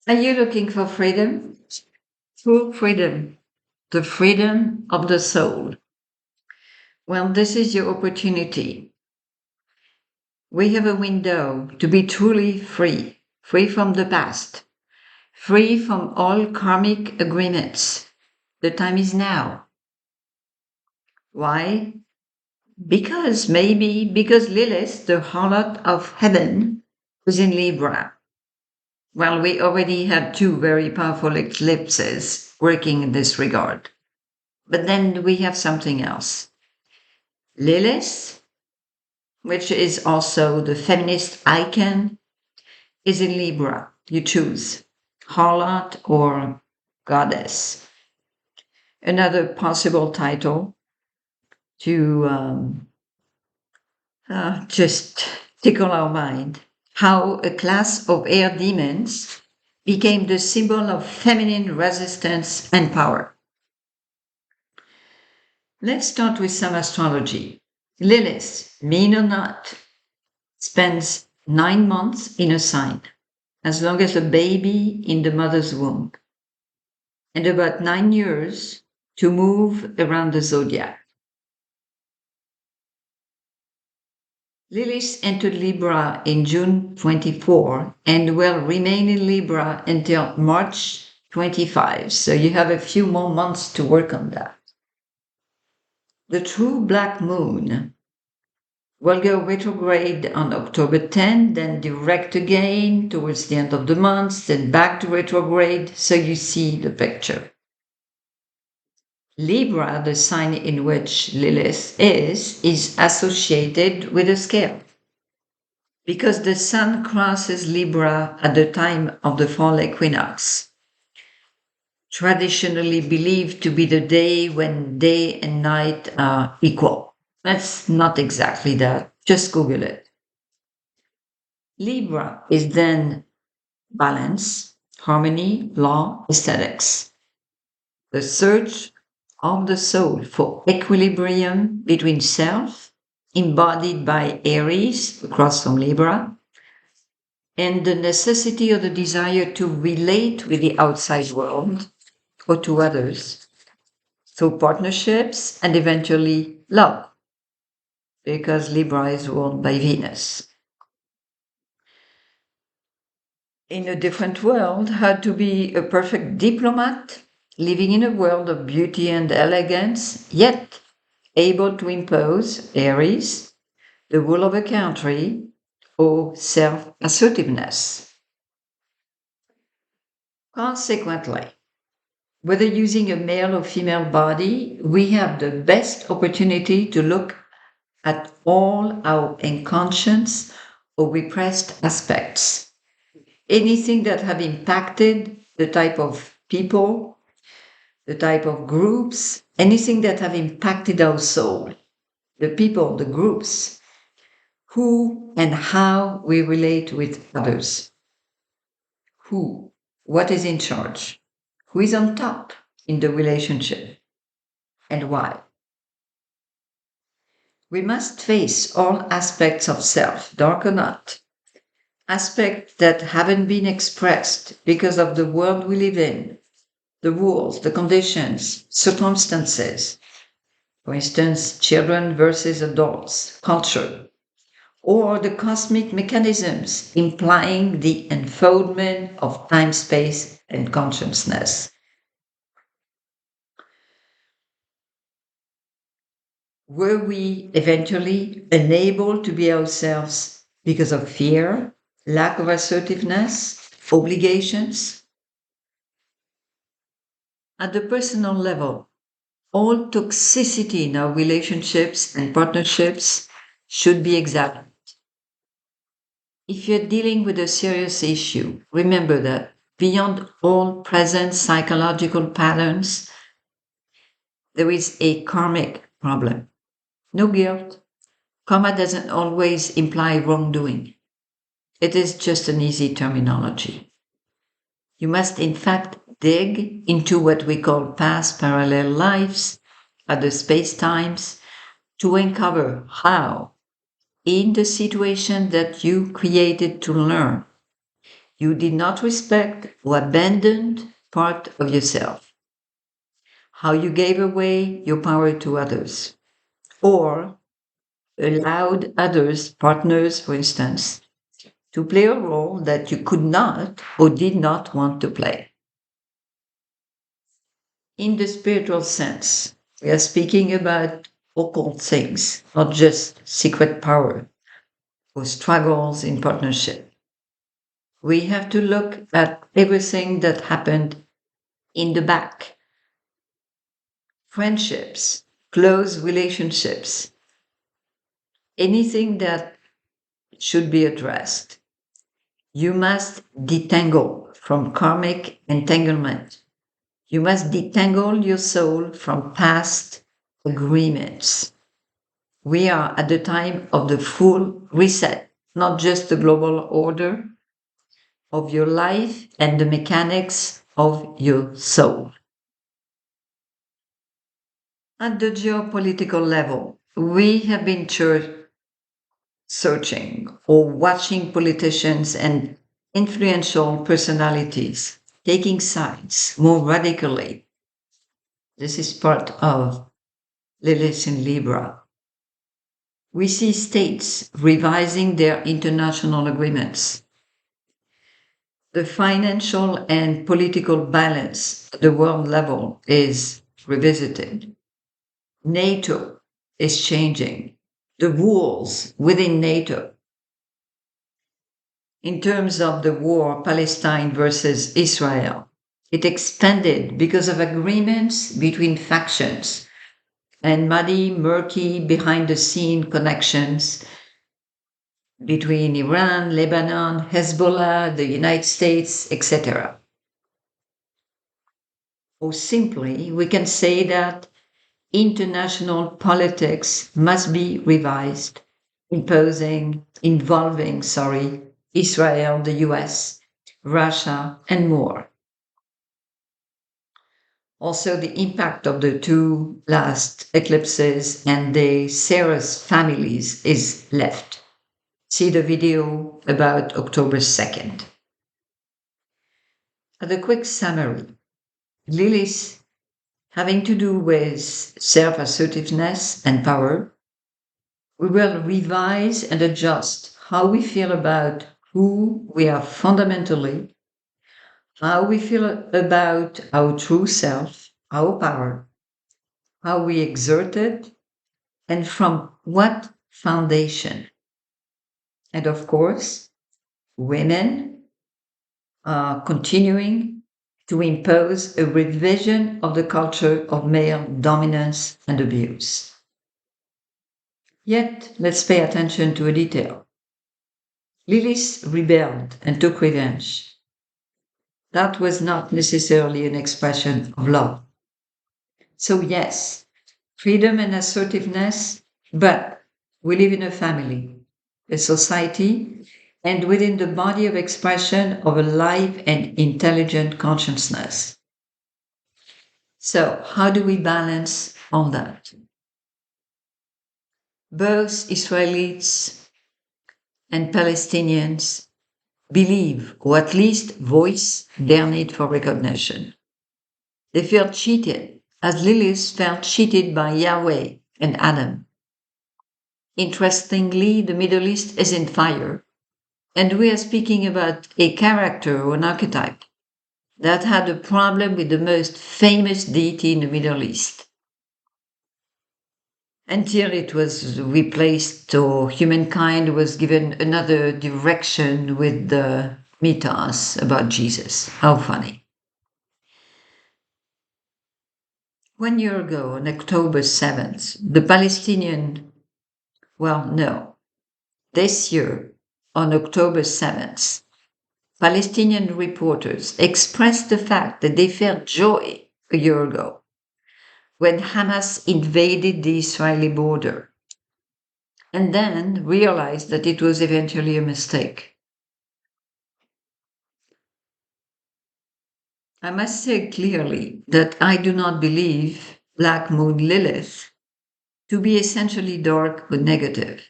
Are you looking for freedom? True freedom, the freedom of the soul. Well, this is your opportunity. We have a window to be truly free, free from the past, free from all karmic agreements. The time is now. Why? Because Lilith, the harlot of heaven, was in Libra. Well, we already had two very powerful eclipses working in this regard. But then we have something else. Lilith, which is also the feminist icon, is in Libra. You choose harlot or goddess. Another possible title to just tickle our mind. How a class of air demons became the symbol of feminine resistance and power. Let's start with some astrology. Lilith, mean or not, spends 9 months in a sign, as long as a baby in the mother's womb, and about 9 years to move around the zodiac. Lilith entered Libra in June 24 and will remain in Libra until March 25. So you have a few more months to work on that. The true black moon will go retrograde on October 10, then direct again towards the end of the month, then back to retrograde, so you see the picture. Libra, the sign in which Lilith is associated with a scale. Because the sun crosses Libra at the time of the fall equinox, traditionally believed to be the day when day and night are equal. That's not exactly that. Just Google it. Libra is then balance, harmony, law, aesthetics. The search of the soul for equilibrium between self, embodied by Aries, across from Libra, and the necessity or the desire to relate with the outside world or to others through partnerships and eventually love, because Libra is ruled by Venus. In a different world, how to be a perfect diplomat, living in a world of beauty and elegance, yet able to impose, Aries, the rule of a country, or self-assertiveness. Consequently, whether using a male or female body, we have the best opportunity to look at all our unconscious or repressed aspects. Anything that have impacted the type of people, the type of groups, anything that have impacted our soul, the people, the groups, who and how we relate with others. Who, what is in charge? Who is on top in the relationship? And why? We must face all aspects of self, dark or not, aspects that haven't been expressed because of the world we live in, the rules, the conditions, circumstances. For instance, children versus adults, culture, or the cosmic mechanisms implying the unfoldment of time, space, and consciousness. Were we eventually unable to be ourselves because of fear, lack of assertiveness, obligations? At the personal level, all toxicity in our relationships and partnerships should be examined. If you're dealing with a serious issue, remember that beyond all present psychological patterns, there is a karmic problem. No guilt. Karma doesn't always imply wrongdoing. It is just an easy terminology. You must, in fact, dig into what we call past parallel lives, other space-times, to uncover how, in the situation that you created to learn, you did not respect or abandoned part of yourself, how you gave away your power to others, or allowed others, partners for instance, to play a role that you could not or did not want to play. In the spiritual sense, we are speaking about occult things, not just secret power or struggles in partnership. We have to look at everything that happened in the back: friendships, close relationships, anything that should be addressed. You must detangle from karmic entanglement. You must detangle your soul from past agreements. We are at the time of the full reset, not just the global order of your life and the mechanics of your soul. At the geopolitical level, we have been searching or watching politicians and influential personalities taking sides more radically. This is part of Lilith in Libra. We see states revising their international agreements. The financial and political balance at the world level is revisited. NATO is changing. The rules within NATO. In terms of the war, Palestine versus Israel, it expanded because of agreements between factions and muddy, murky, behind the scene connections between Iran, Lebanon, Hezbollah, the United States, etc. Or simply, we can say that international politics must be revised, involving Israel, the US, Russia, and more. Also, the impact of the two last eclipses and the Ceres families is left. See the video about October 2nd. As a quick summary, Lilith having to do with self-assertiveness and power, we will revise and adjust how we feel about who we are fundamentally, how we feel about our true self, our power, how we exert it, and from what foundation. And of course, women are continuing to impose a revision of the culture of male dominance and abuse. Yet, let's pay attention to a detail. Lilith rebelled and took revenge. That was not necessarily an expression of love. So, yes, freedom and assertiveness, but we live in a family, a society, and within the body of expression of a live and intelligent consciousness. So, how do we balance on that? Both Israelis and Palestinians believe, or at least voice, their need for recognition. They feel cheated, as Lilith felt cheated by Yaweh and Adam. Interestingly, the Middle East is in fire, and we are speaking about a character or an archetype that had a problem with the most famous deity in the Middle East. Until it was replaced, or humankind was given another direction with the mythos about Jesus. How funny. 1 year ago, on October 7th, this year, on October 7th, Palestinian reporters expressed the fact that they felt joy a year ago when Hamas invaded the Israeli border, and then realized that it was eventually a mistake. I must say clearly that I do not believe Black Moon Lilith to be essentially dark or negative.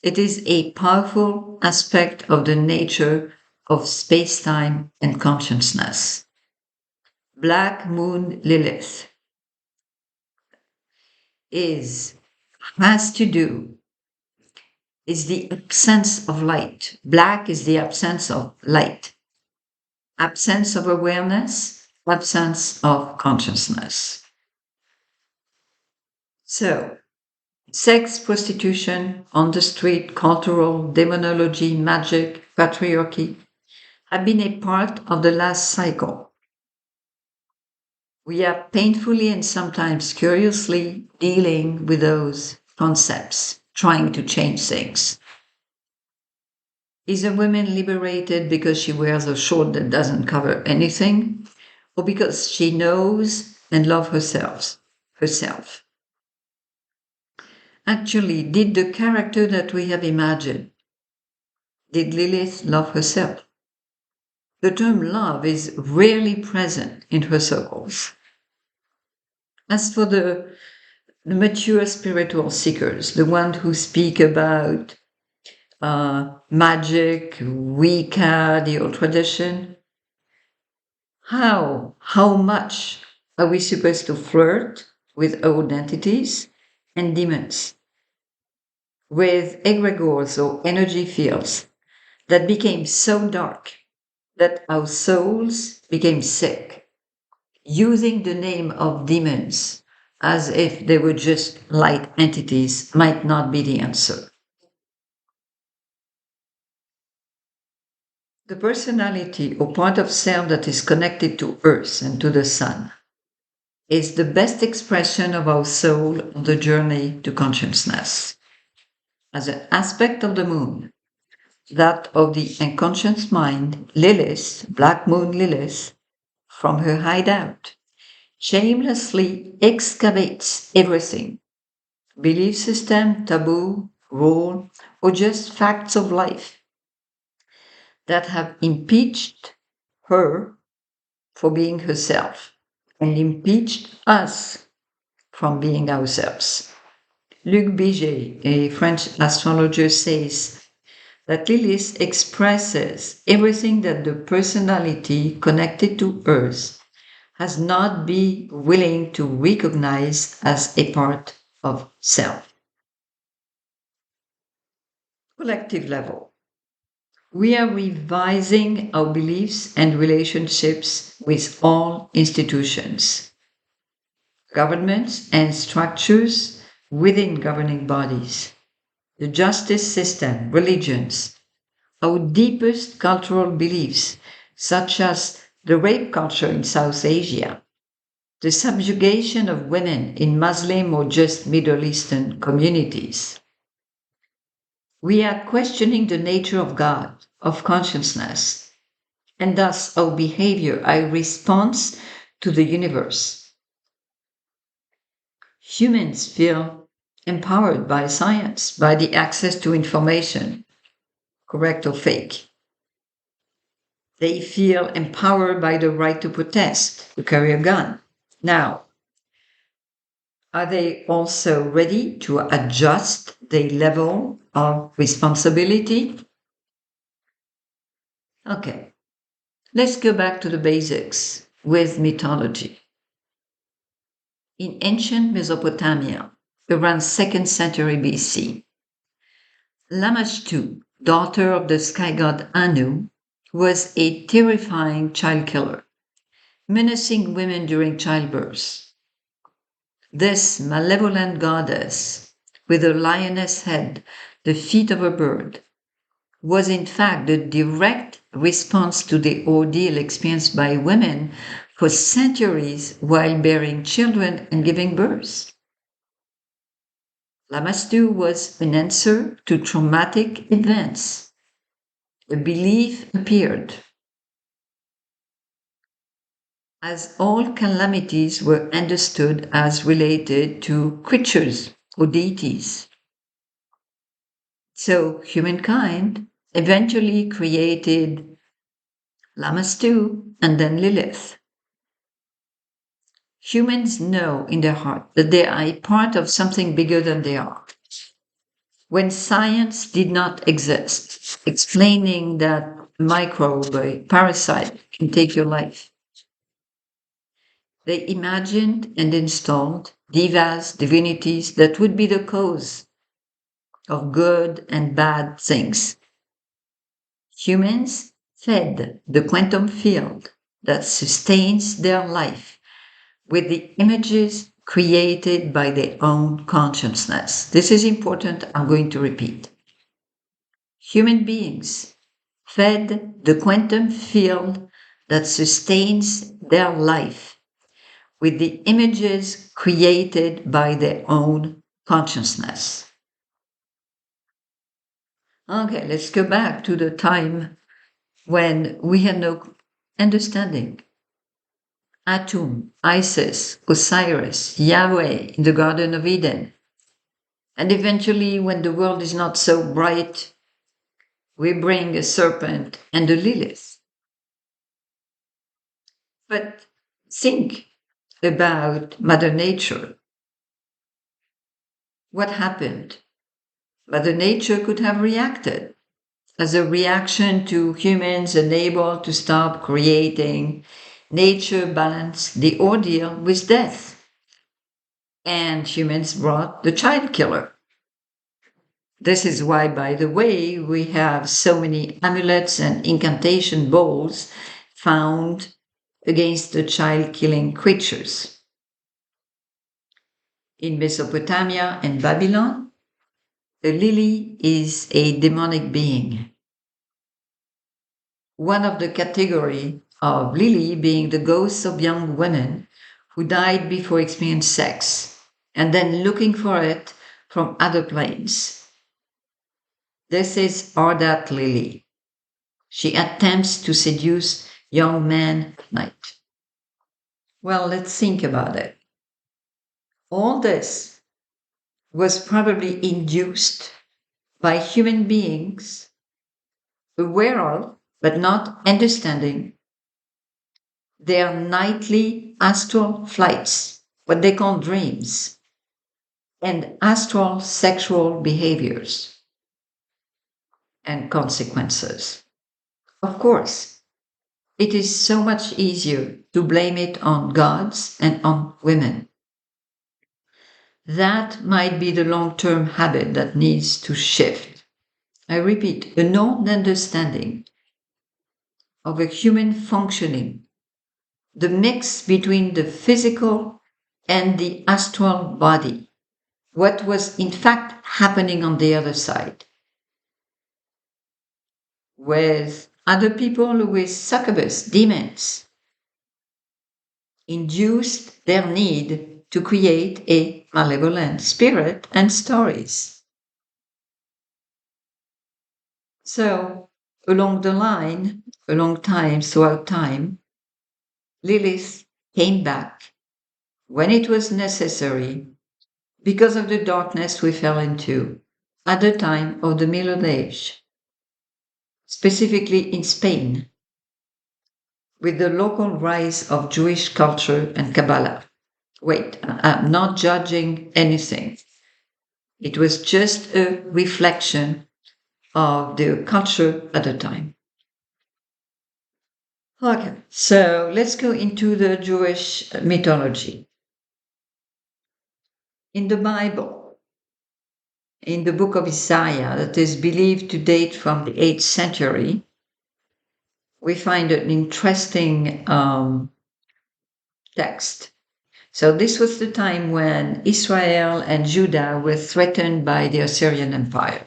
It is a powerful aspect of the nature of space-time and consciousness. Black Moon Lilith has to do is the absence of light. Black is the absence of light, absence of awareness, absence of consciousness. So, sex, prostitution, on the street, cultural, demonology, magic, patriarchy have been a part of the last cycle. We are painfully and sometimes curiously dealing with those concepts, trying to change things. Is a woman liberated because she wears a short that doesn't cover anything, or because she knows and loves herself? Actually, did the character that we have imagined, did Lilith love herself? The term love is rarely present in her circles. As for the mature spiritual seekers, the ones who speak about magic, Wicca, the old tradition, how much are we supposed to flirt with old entities and demons, with egregores or energy fields that became so dark that our souls became sick, using the name of demons as if they were just light entities might not be the answer. The personality or part of self that is connected to Earth and to the Sun is the best expression of our soul on the journey to consciousness. As an aspect of the moon, that of the unconscious mind, Lilith, Black Moon Lilith, from her hideout, shamelessly excavates everything: belief system, taboo, rule, or just facts of life that have impeached her for being herself and impeached us from being ourselves. Luc Biget, a French astrologer, says that Lilith expresses everything that the personality connected to Earth has not been willing to recognize as a part of self. Collective level. We are revising our beliefs and relationships with all institutions, governments and structures within governing bodies, the justice system, religions, our deepest cultural beliefs, such as the rape culture in South Asia, the subjugation of women in Muslim or just Middle Eastern communities. We are questioning the nature of God, of consciousness, and thus our behavior, our response to the universe. Humans feel empowered by science, by the access to information, correct or fake. They feel empowered by the right to protest, to carry a gun. Now, are they also ready to adjust their level of responsibility? Okay, let's go back to the basics with mythology. In ancient Mesopotamia, around 2nd century BC, Lamashtu, daughter of the sky god Anu, was a terrifying child killer, menacing women during childbirth. This malevolent goddess, with a lioness head, the feet of a bird, was in fact the direct response to the ordeal experienced by women for centuries while bearing children and giving birth. Lamashtu was an answer to traumatic events. A belief appeared. As all calamities were understood as related to creatures or deities. So humankind eventually created Lamashtu and then Lilith. Humans know in their heart that they are a part of something bigger than they are. When science did not exist, explaining that a microbe, a parasite can take your life. They imagined and installed divas, divinities that would be the cause of good and bad things. Humans fed the quantum field that sustains their life with the images created by their own consciousness. This is important, I'm going to repeat. Human beings fed the quantum field that sustains their life with the images created by their own consciousness. Okay, let's go back to the time when we had no understanding. Atum, Isis, Osiris, Yahweh in the Garden of Eden. And eventually, when the world is not so bright, we bring a serpent and a Lilith. But think about Mother Nature. What happened? Mother Nature could have reacted as a reaction to humans unable to stop creating. Nature balanced the ordeal with death. And humans brought the child killer. This is why, by the way, we have so many amulets and incantation bowls found against the child killing creatures. In Mesopotamia and Babylon, the lily is a demonic being. One of the category of lily being the ghosts of young women who died before experiencing sex and then looking for it from other planes. This is Ardat Lily. She attempts to seduce young men at night. Well, let's think about it. All this was probably induced by human beings aware of, but not understanding, their nightly astral flights, what they call dreams, and astral sexual behaviors and consequences. Of course, it is so much easier to blame it on gods and on women. That might be the long-term habit that needs to shift. I repeat, a non-understanding of a human functioning, the mix between the physical and the astral body, what was in fact happening on the other side, with other people with succubus, demons, induced their need to create a malevolent spirit and stories. So, along the line, throughout time, Lilith came back when it was necessary because of the darkness we fell into at the time of the Middle Age, specifically in Spain, with the local rise of Jewish culture and Kabbalah. Wait, I'm not judging anything. It was just a reflection of the culture at the time. Okay, so let's go into the Jewish mythology. In the Bible, in the book of Isaiah, that is believed to date from the 8th century, we find an interesting text. So this was the time when Israel and Judah were threatened by the Assyrian Empire.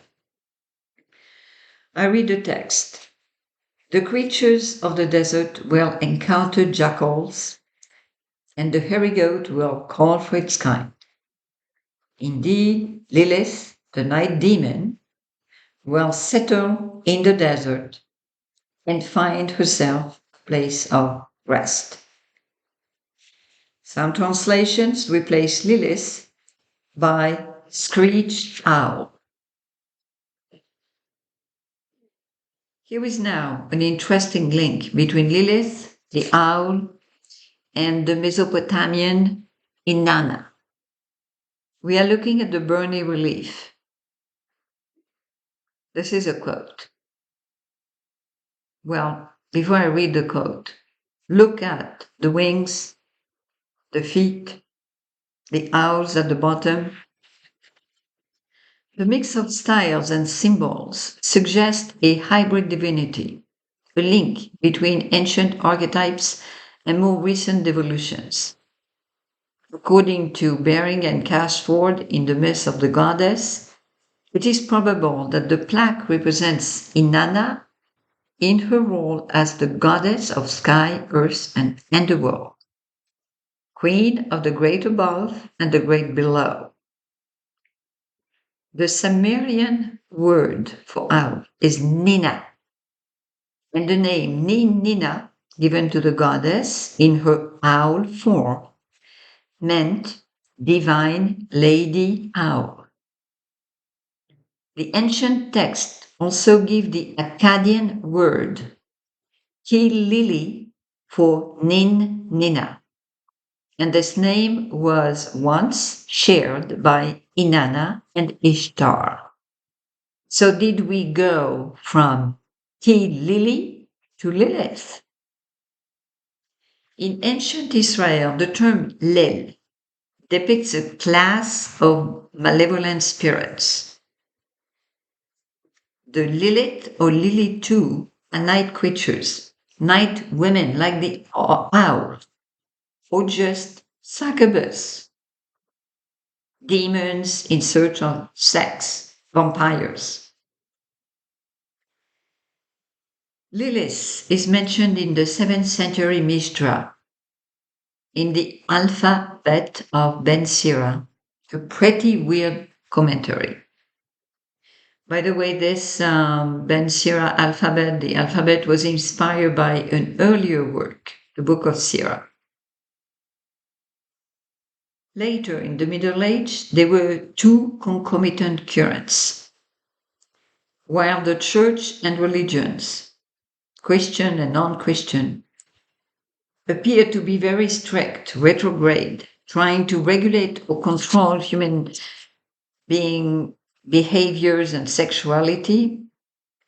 I read the text. The creatures of the desert will encounter jackals, and the hairy goat will call for its kind. Indeed, Lilith, the night demon, will settle in the desert and find herself a place of rest. Some translations replace Lilith by screeched owl. Here is now an interesting link between Lilith, the owl, and the Mesopotamian Inanna. We are looking at the Burney relief. This is a quote. Well, before I read the quote, look at the wings, the feet, the owls at the bottom. The mix of styles and symbols suggests a hybrid divinity, a link between ancient archetypes and more recent devolutions. According to Bering and Cashford in the myth of the goddess, it is probable that the plaque represents Inanna in her role as the goddess of sky, earth, and underworld, queen of the great above and the great below. The Sumerian word for owl is Nina, and the name Nina, given to the goddess in her owl form, meant divine lady owl. The ancient text also give the Akkadian word Lili for Nina, and this name was once shared by Inanna and Ishtar. So did we go from Lili to Lilith? In ancient Israel, the term Lel depicts a class of malevolent spirits. The Lilith or Lili too are night creatures, night women like the owl, or just succubus, demons in search of sex, vampires. Lilith is mentioned in the 7th century Mishra, in the alphabet of Ben Sira, a pretty weird commentary. By the way, this Ben Sira alphabet, the alphabet was inspired by an earlier work, the Book of Sira. Later, in the Middle Age, there were two concomitant currents. While the church and religions, Christian and non-Christian, appear to be very strict, retrograde, trying to regulate or control human behaviors and sexuality,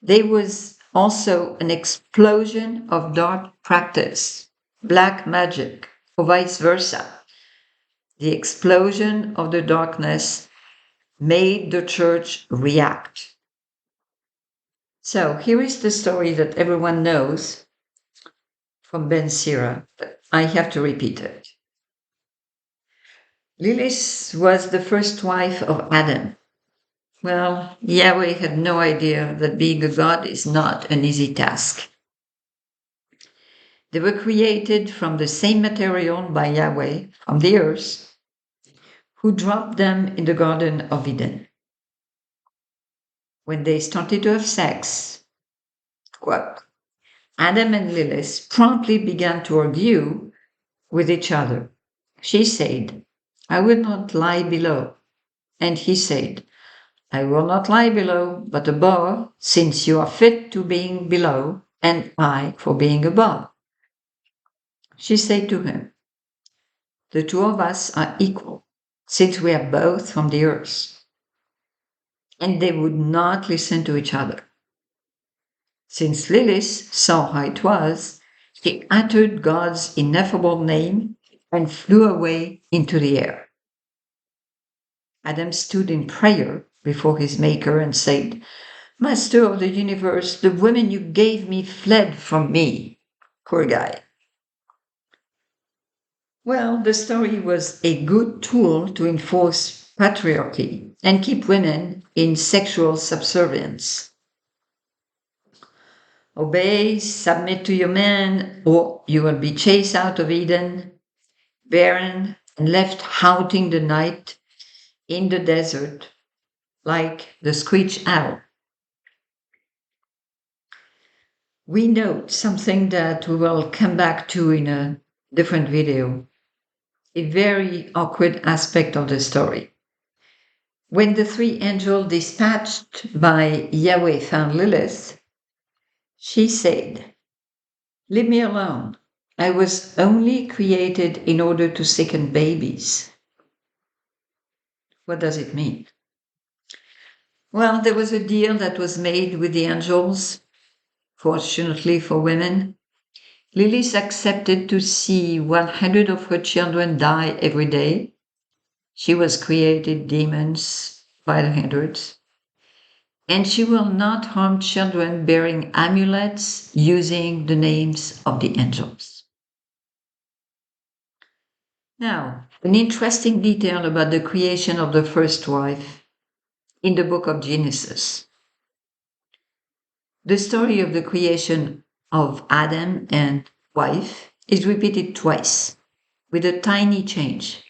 there was also an explosion of dark practice, black magic, or vice versa. The explosion of the darkness made the church react. So here is the story that everyone knows from Ben Sira, but I have to repeat it. Lilith was the first wife of Adam. Well, Yahweh had no idea that being a god is not an easy task. They were created from the same material by Yahweh, from the earth, who dropped them in the Garden of Eden. When they started to have sex, quote, Adam and Lilith promptly began to argue with each other. She said, I will not lie below. And he said, I will not lie below, but above, since you are fit to being below, and I for being above. She said to him, the two of us are equal, since we are both from the earth. And they would not listen to each other. Since Lilith saw how it was, she uttered God's ineffable name and flew away into the air. Adam stood in prayer before his Maker and said, Master of the universe, the women you gave me fled from me. Poor guy. Well, the story was a good tool to enforce patriarchy and keep women in sexual subservience. Obey, submit to your man, or you will be chased out of Eden, barren, and left haunting the night in the desert like the screech owl. We note something that we will come back to in a different video, a very awkward aspect of the story. When the three angels dispatched by Yahweh found Lilith, she said, leave me alone. I was only created in order to sicken babies. What does it mean? Well, there was a deal that was made with the angels Fortunately for women, Lilith accepted to see 100 of her children die every day. She was created demons by the hundreds. And she will not harm children bearing amulets using the names of the angels. Now, an interesting detail about the creation of the first wife in the book of Genesis. The story of the creation of Adam and wife is repeated twice with a tiny change.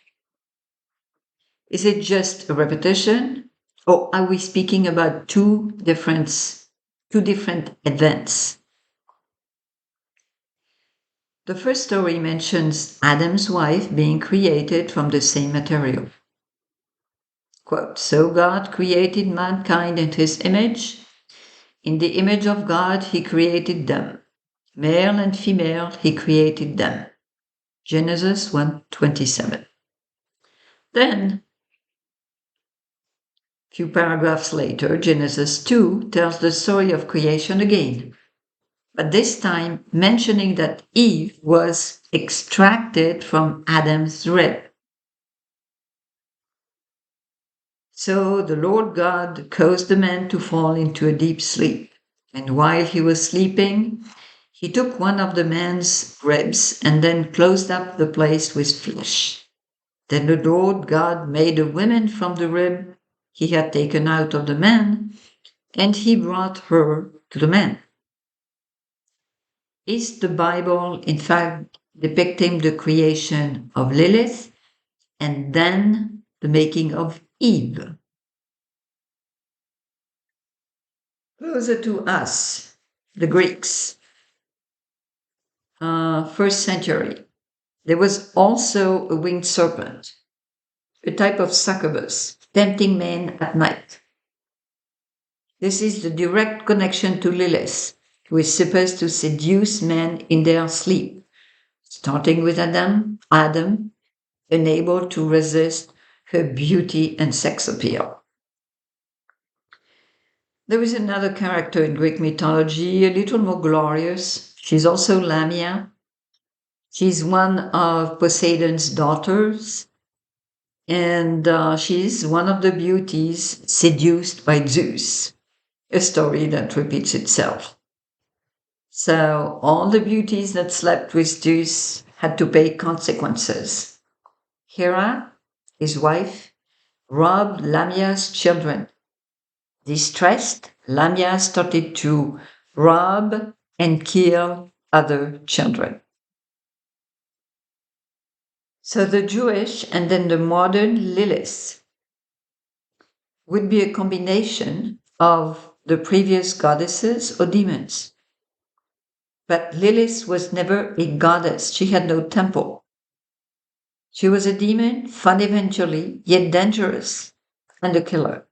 Is it just a repetition, or are we speaking about two different events? The first story mentions Adam's wife being created from the same material. Quote, "So God created mankind in his image. In the image of God he created them. Male and female he created them." Genesis 1:27. Then, a few paragraphs later, Genesis 2 tells the story of creation again, but this time mentioning that Eve was extracted from Adam's rib. So the Lord God caused the man to fall into a deep sleep, and while he was sleeping, he took one of the man's ribs and then closed up the place with flesh. Then the Lord God made a woman from the rib he had taken out of the man, and he brought her to the man. Is the Bible, in fact, depicting the creation of Lilith and then the making of Eve? Closer to us, the Greeks, 1st century, there was also a winged serpent, a type of succubus, tempting men at night. This is the direct connection to Lilith, who is supposed to seduce men in their sleep, starting with Adam, unable to resist her beauty and sex appeal. There is another character in Greek mythology, a little more glorious. She's also Lamia. She's one of Poseidon's daughters, and she's one of the beauties seduced by Zeus, a story that repeats itself. So all the beauties that slept with Zeus had to pay consequences. Hera, his wife, robbed Lamia's children. Distressed, Lamia started to rob and kill other children. So the Jewish and then the modern Lilith would be a combination of the previous goddesses or demons. But Lilith was never a goddess. She had no temple. She was a demon, fun eventually, yet dangerous, and a killer.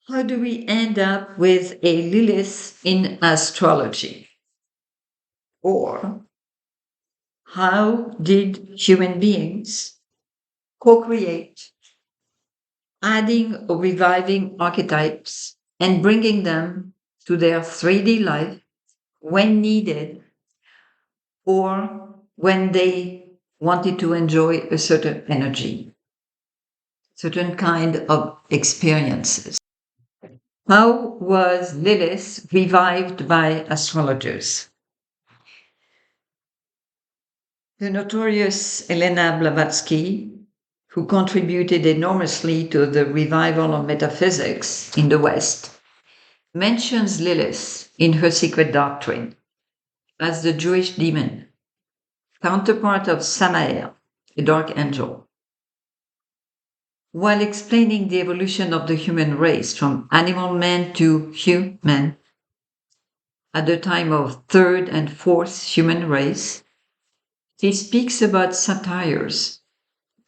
How do we end up with a Lilith in astrology? Or how did human beings co-create, adding or reviving archetypes and bringing them to their 3D life when needed or when they wanted to enjoy a certain energy, certain kind of experiences? How was Lilith revived by astrologers? The notorious Elena Blavatsky, who contributed enormously to the revival of metaphysics in the West, mentions Lilith in her secret doctrine as the Jewish demon, counterpart of Samael, a dark angel. While explaining the evolution of the human race from animal man to human, at the time of third and fourth human race, he speaks about satyrs,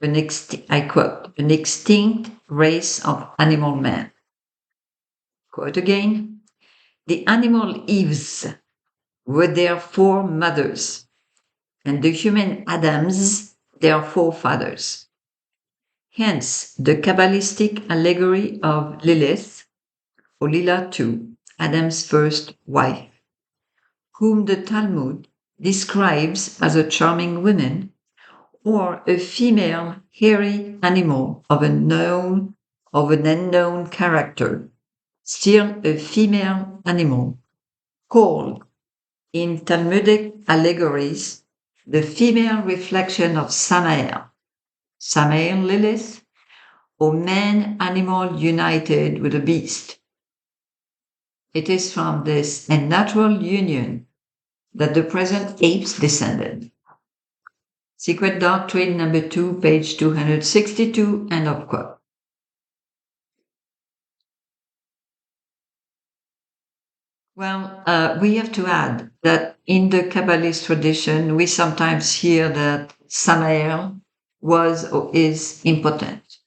I quote, an extinct race of animal men. Quote again, the animal Eves were their foremothers, and the human Adams their forefathers. Hence, the Kabbalistic allegory of Lilith, or Lila II, Adam's first wife, whom the Talmud describes as a charming woman or a female hairy animal of an unknown character, still a female animal, called in Talmudic allegories the female reflection of Samael, Samael Lilith, or man animal united with a beast. It is from this unnatural union that the present apes descended. Secret Doctrine number 2, page 262, end of quote. Well, we have to add that in the Kabbalist tradition, we sometimes hear that Samael was or is impotent.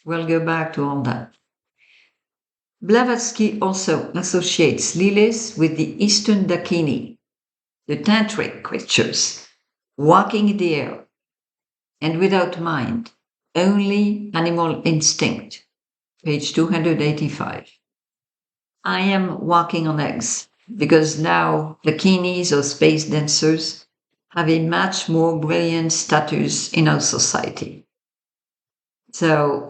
We'll go back to all that. Blavatsky also associates Lilith with the Eastern Dakini, the tantric creatures, walking in the air, and without mind, only animal instinct, page 285. I am walking on eggs because now Dakinis or space dancers have a much more brilliant status in our society. So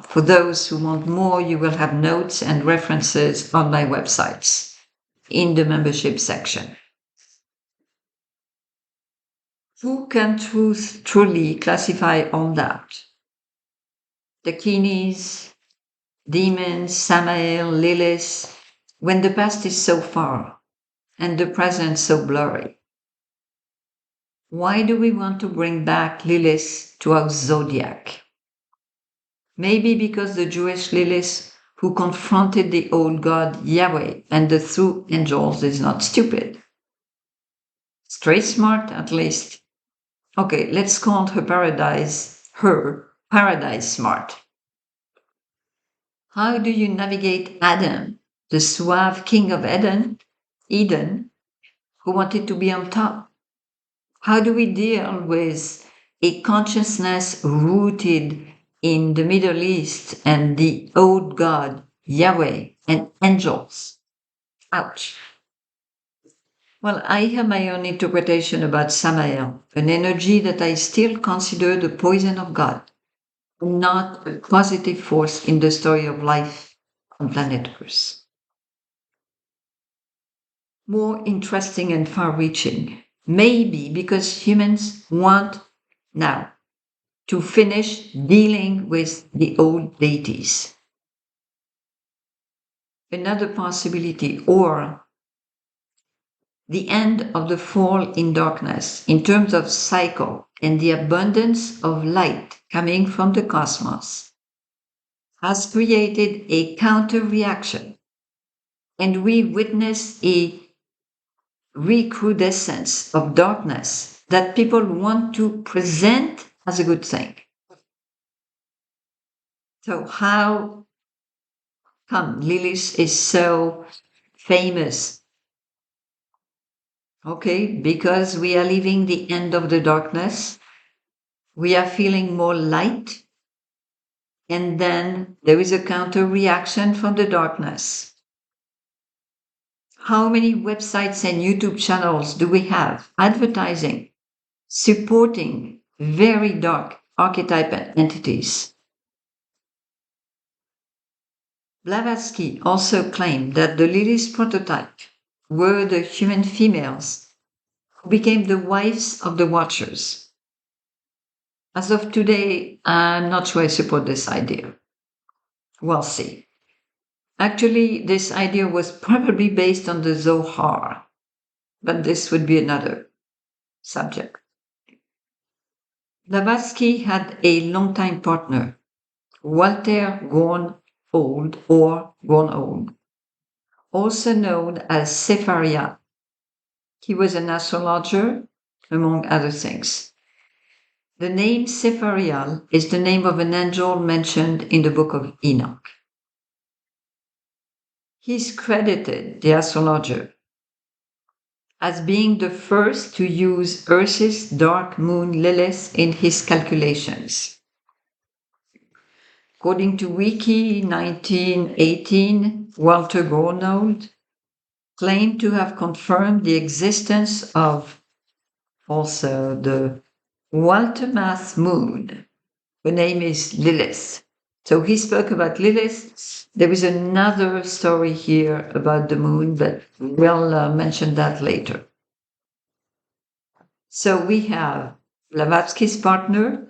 for those who want more, you will have notes and references on my websites in the membership section. Who can truly classify all that? Dakinis, demons, Samael, Lilith, when the past is so far and the present so blurry? Why do we want to bring back Lilith to our zodiac? Maybe because the Jewish Lilith who confronted the old god Yaweh and the true angels is not stupid. Straight smart, at least. Okay, let's call her paradise smart. How do you navigate Adam, the suave king of Eden, who wanted to be on top? How do we deal with a consciousness rooted in the Middle East and the old god, Yahweh, and angels? Ouch. Well, I have my own interpretation about Samael, an energy that I still consider the poison of God, not a positive force in the story of life on planet Earth. More interesting and far-reaching, maybe because humans want now to finish dealing with the old deities. Another possibility, or the end of the fall in darkness in terms of cycle and the abundance of light coming from the cosmos, has created a counter-reaction, and we witness a recrudescence of darkness that people want to present as a good thing. So how come Lilith is so famous? Okay, because we are living the end of the darkness, we are feeling more light, and then there is a counter reaction from the darkness. How many websites and YouTube channels do we have advertising, supporting very dark archetype entities? Blavatsky also claimed that the Lilith prototype were the human females who became the wives of the Watchers. As of today, I'm not sure I support this idea. We'll see. Actually, this idea was probably based on the Zohar, but this would be another subject. Blavatsky had a longtime partner, Walter Gorn-Old, also known as Sephariah. He was an astrologer, among other things. The name Sephariah is the name of an angel mentioned in the book of Enoch. He's credited, the astrologer, as being the first to use Earth's dark moon Lilith in his calculations. According to Wiki 1918, Walter Gornold claimed to have confirmed the existence of also the Waltermath moon. Her name is Lilith. So he spoke about Lilith. There is another story here about the moon, but we'll mention that later. So we have Blavatsky's partner,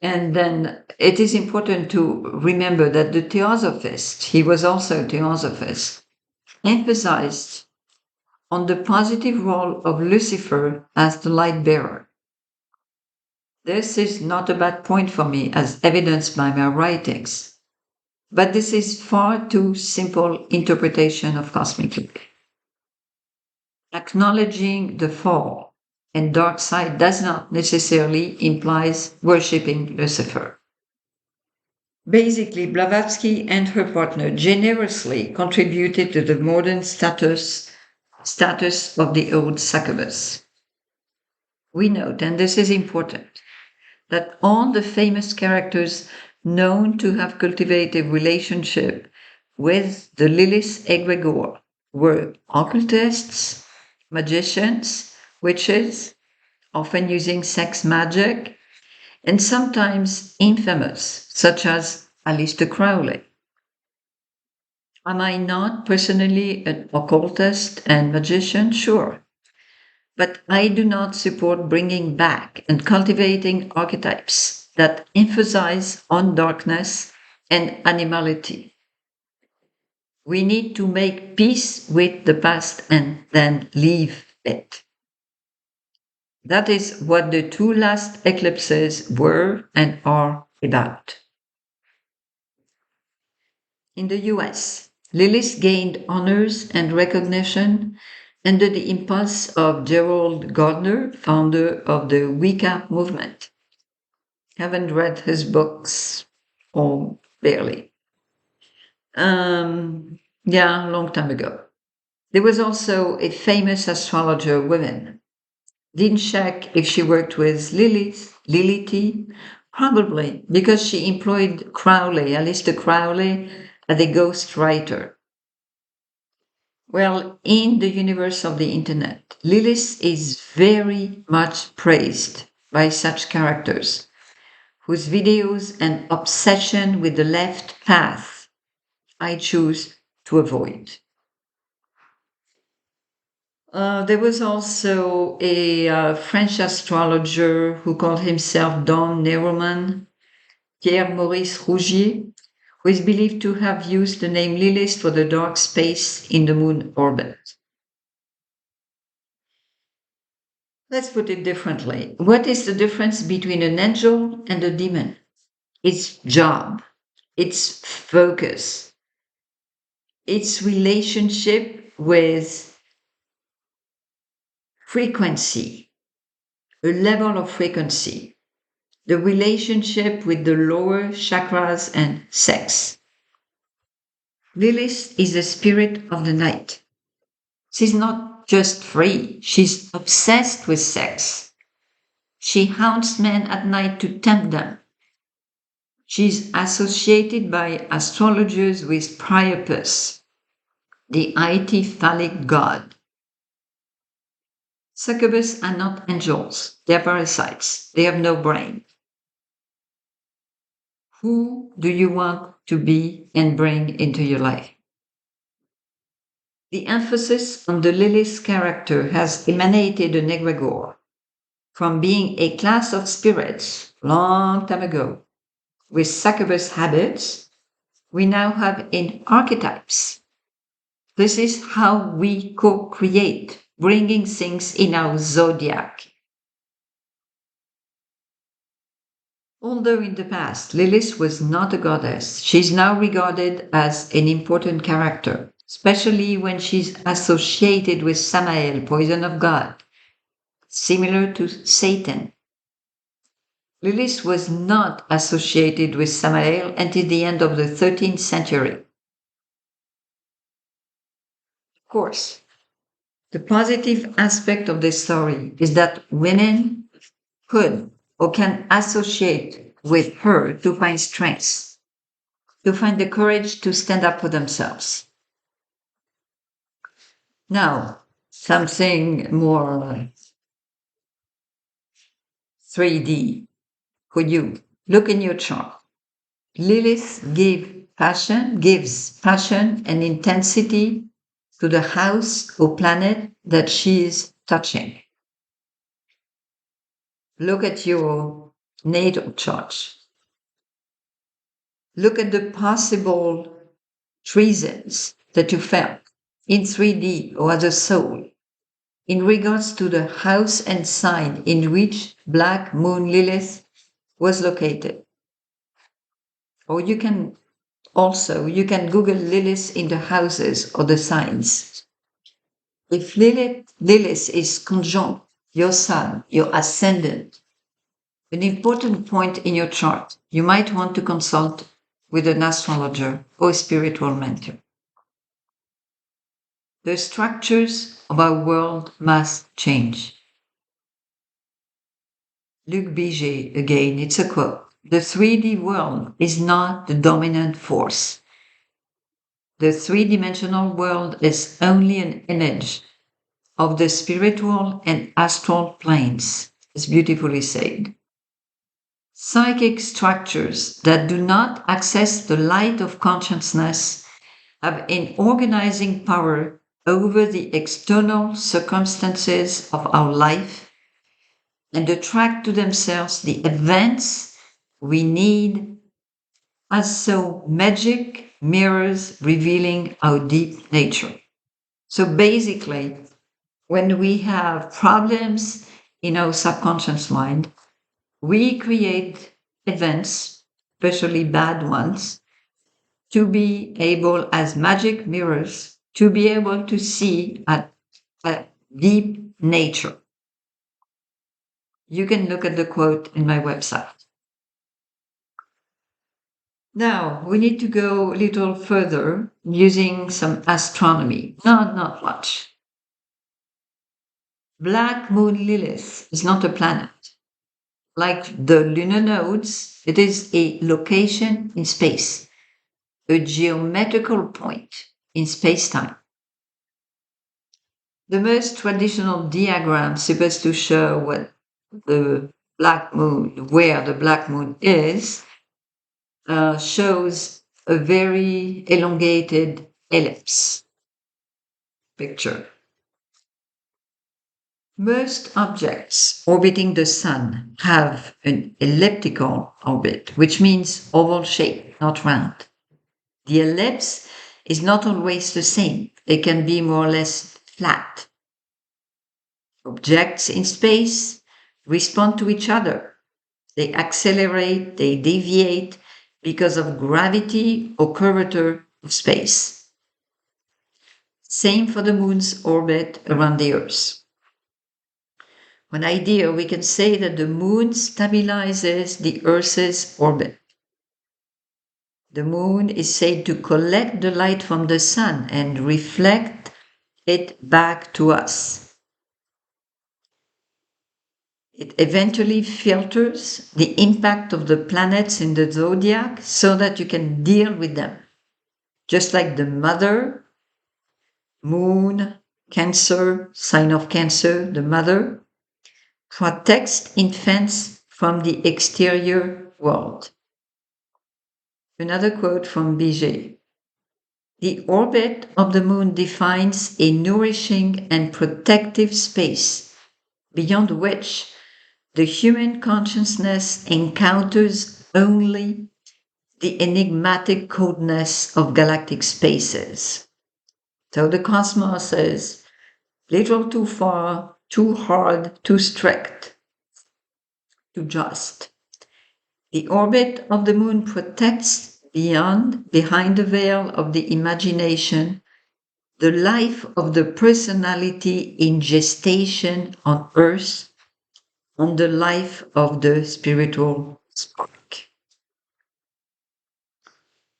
and then it is important to remember that the Theosophist, he was also a Theosophist, emphasized on the positive role of Lucifer as the light bearer. This is not a bad point for me, as evidenced by my writings, but this is far too simple interpretation of cosmic light. Acknowledging the fall and dark side does not necessarily imply worshipping Lucifer. Basically, Blavatsky and her partner generously contributed to the modern status of the old succubus. We note, and this is important, that all the famous characters known to have cultivated a relationship with the Lilith egregore were occultists, magicians, witches, often using sex magic, and sometimes infamous, such as Aleister Crowley. Am I not personally an occultist and magician? Sure. But I do not support bringing back and cultivating archetypes that emphasize on darkness and animality. We need to make peace with the past and then leave it. That is what the two last eclipses were and are about. In the US, Lilith gained honors and recognition under the impulse of Gerald Gardner, founder of the Wicca movement. Haven't read his books, or barely. Yeah, a long time ago. There was also a famous astrologer woman. Didn't check if she worked with Lilith, probably because she employed Crowley, Aleister Crowley, as a ghost writer. Well, in the universe of the internet, Lilith is very much praised by such characters, whose videos and obsession with the left path I choose to avoid. There was also a French astrologer who called himself Don Neroman, Pierre Maurice Rougier, who is believed to have used the name Lilith for the dark space in the moon orbit. Let's put it differently. What is the difference between an angel and a demon? Its job, its focus, its relationship with frequency, a level of frequency, the relationship with the lower chakras and sex. Lilith is the spirit of the night. She's not just free, she's obsessed with sex. She haunts men at night to tempt them. She's associated by astrologers with Priapus, the IT phallic god. Succubus are not angels, they're parasites, they have no brain. Who do you want to be and bring into your life? The emphasis on the Lilith character has emanated an egregore from being a class of spirits long time ago with succubus habits. We now have in archetypes. This is how we co-create, bringing things in our zodiac. Although in the past Lilith was not a goddess, she's now regarded as an important character, especially when she's associated with Samael, poison of God, similar to Satan. Lilith was not associated with Samael until the end of the 13th century. Of course, the positive aspect of this story is that women could or can associate with her to find strength. to find the courage to stand up for themselves. Now, something more 3D for you. Look in your chart. Lilith gives passion and intensity to the house or planet that she is touching. Look at your natal chart. Look at the possible reasons that you felt in 3D or as a soul in regards to the house and sign in which Black Moon Lilith was located. Or you can Google Lilith in the houses or the signs. If Lilith is conjunct your sun, your ascendant, an important point in your chart, you might want to consult with an astrologer or spiritual mentor. The structures of our world must change. Luc Biget, again, it's a quote. The 3D world is not the dominant force. The three-dimensional world is only an image of the spiritual and astral planes, as beautifully said. Psychic structures that do not access the light of consciousness have an organizing power over the external circumstances of our life and attract to themselves the events we need, as so magic mirrors revealing our deep nature. So basically, when we have problems in our subconscious mind, we create events, especially bad ones, to be able, as magic mirrors, to be able to see a deep nature. You can look at the quote in my website. Now, we need to go a little further using some astronomy. Not much. Black Moon Lilith is not a planet. Like the lunar nodes, it is a location in space, a geometrical point in space-time. The most traditional diagram supposed to show what the black moon, where the black moon is, shows a very elongated ellipse picture. Most objects orbiting the sun have an elliptical orbit, which means oval shape, not round. The ellipse is not always the same. It can be more or less flat. Objects in space respond to each other. They accelerate, they deviate because of gravity or curvature of space. Same for the moon's orbit around the Earth. One idea, we can say that the moon stabilizes the Earth's orbit. The moon is said to collect the light from the sun and reflect it back to us. It eventually filters the impact of the planets in the zodiac so that you can deal with them. Just like the mother, moon, Cancer, sign of Cancer, the mother, protects infants from the exterior world. Another quote from Biget. The orbit of the moon defines a nourishing and protective space beyond which the human consciousness encounters only the enigmatic coldness of galactic spaces. So the cosmos is little too far, too hard, too strict, too just. The orbit of the moon protects behind the veil of the imagination, the life of the personality in gestation on Earth, and the life of the spiritual spark.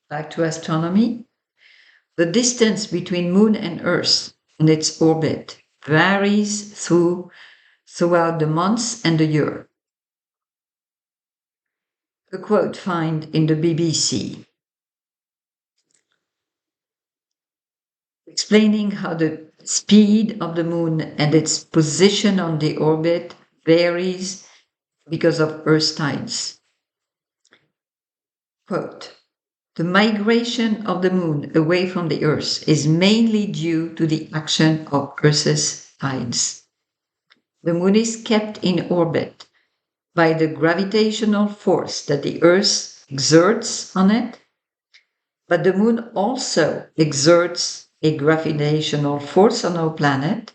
Back to astronomy. The distance between Moon and Earth and its orbit varies throughout the months and the year. A quote found in the BBC. explaining how the speed of the moon and its position on the orbit varies because of Earth's tides. Quote, the migration of the moon away from the Earth is mainly due to the action of Earth's tides. The moon is kept in orbit by the gravitational force that the Earth exerts on it, but the moon also exerts a gravitational force on our planet,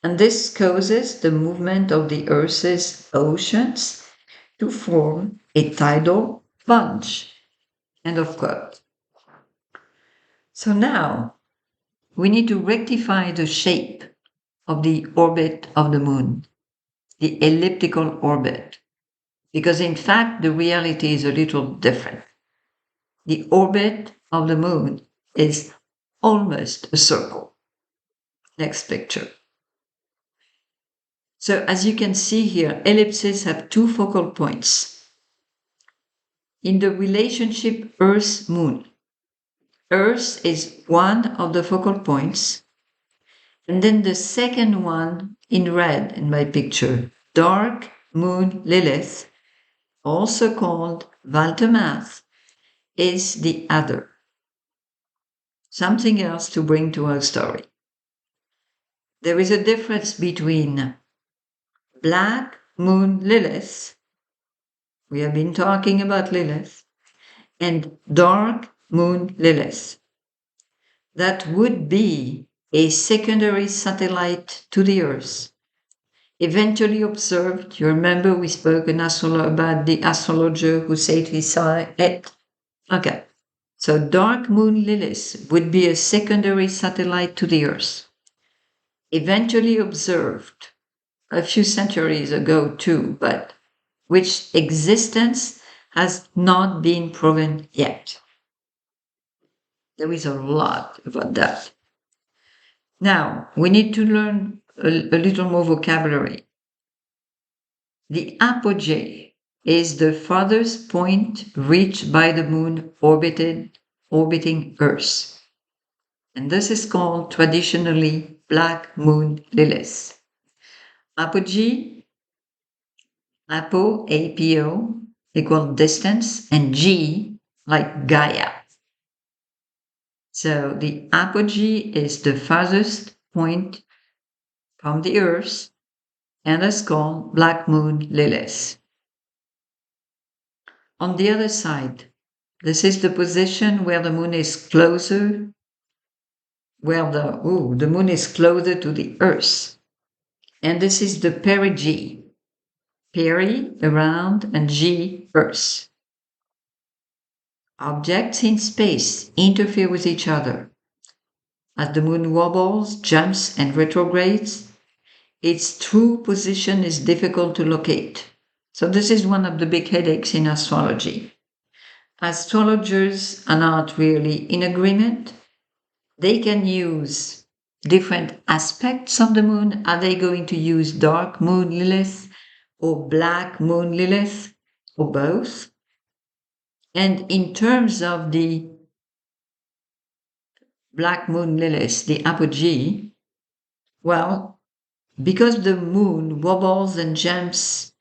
and this causes the movement of the Earth's oceans to form a tidal plunge. End of quote. So now we need to rectify the shape of the orbit of the moon, the elliptical orbit, because in fact the reality is a little different. The orbit of the moon is almost a circle. Next picture. So as you can see here, ellipses have two focal points. In the relationship Earth-Moon, Earth is one of the focal points, and then the second one in red in my picture, dark Moon Lilith, also called Valtemath, is the other. Something else to bring to our story. There is a difference between Black Moon Lilith, we have been talking about Lilith, and Dark Moon Lilith. That would be a secondary satellite to the Earth, eventually observed. You remember we spoke in about the astrologer who said he saw it? Okay. So Dark Moon Lilith would be a secondary satellite to the Earth, eventually observed a few centuries ago too, but which existence has not been proven yet. There is a lot about that. Now, we need to learn a little more vocabulary. The apogee is the farthest point reached by the moon orbiting Earth. And this is called traditionally Black Moon Lilith. Apogee, apo, A-P-O, equal distance, and G, like Gaia. So the apogee is the farthest point from the Earth, and is called Black Moon Lilith. On the other side, this is the position where the moon is closer, where the moon is closer to the Earth. And this is the perigee. Peri, around, and G, Earth. Objects in space interfere with each other. As the moon wobbles, jumps, and retrogrades, its true position is difficult to locate. So this is one of the big headaches in astrology. Astrologers are not really in agreement. They can use different aspects of the moon. Are they going to use dark moon Lilith or black moon Lilith or both? And in terms of the Black Moon Lilith, the apogee, well, because the moon wobbles and jumps,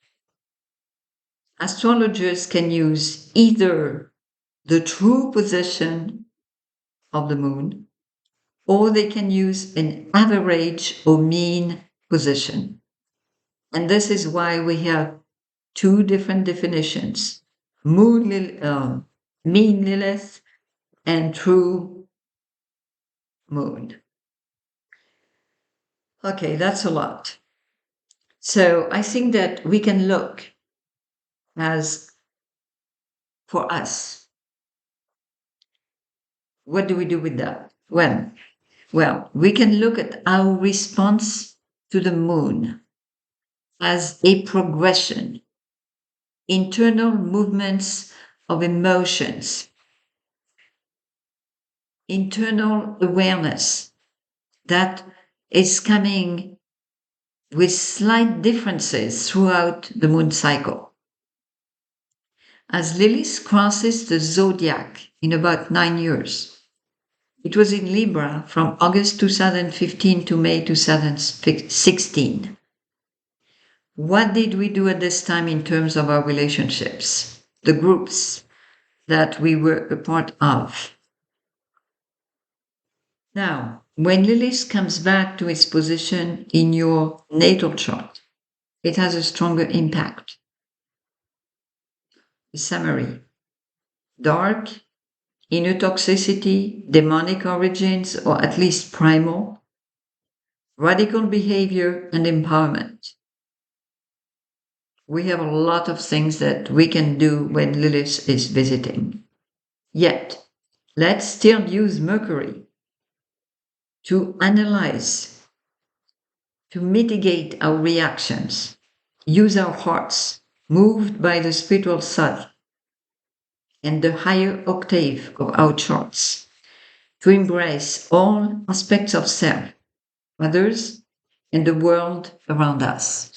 astrologers can use either the true position of the moon, or they can use an average or mean position. And this is why we have two different definitions, mean Lilith and true moon. Okay, that's a lot. So I think that we can look as for us. What do we do with that? Well, we can look at our response to the moon as a progression, internal movements of emotions, internal awareness that is coming with slight differences throughout the moon cycle. As Lilith crosses the zodiac in about 9 years, It was in Libra from August 2015 to May 2016. What did we do at this time in terms of our relationships? The groups that we were a part of. Now, when Lilith comes back to its position in your natal chart, it has a stronger impact. A summary: dark, inner toxicity, demonic origins, or at least primal, radical behavior, and empowerment. We have a lot of things that we can do when Lilith is visiting. Yet, let's still use Mercury to analyze, to mitigate our reactions, use our hearts, moved by the spiritual soul and the higher octave of our charts, to embrace all aspects of self, others, and the world around us.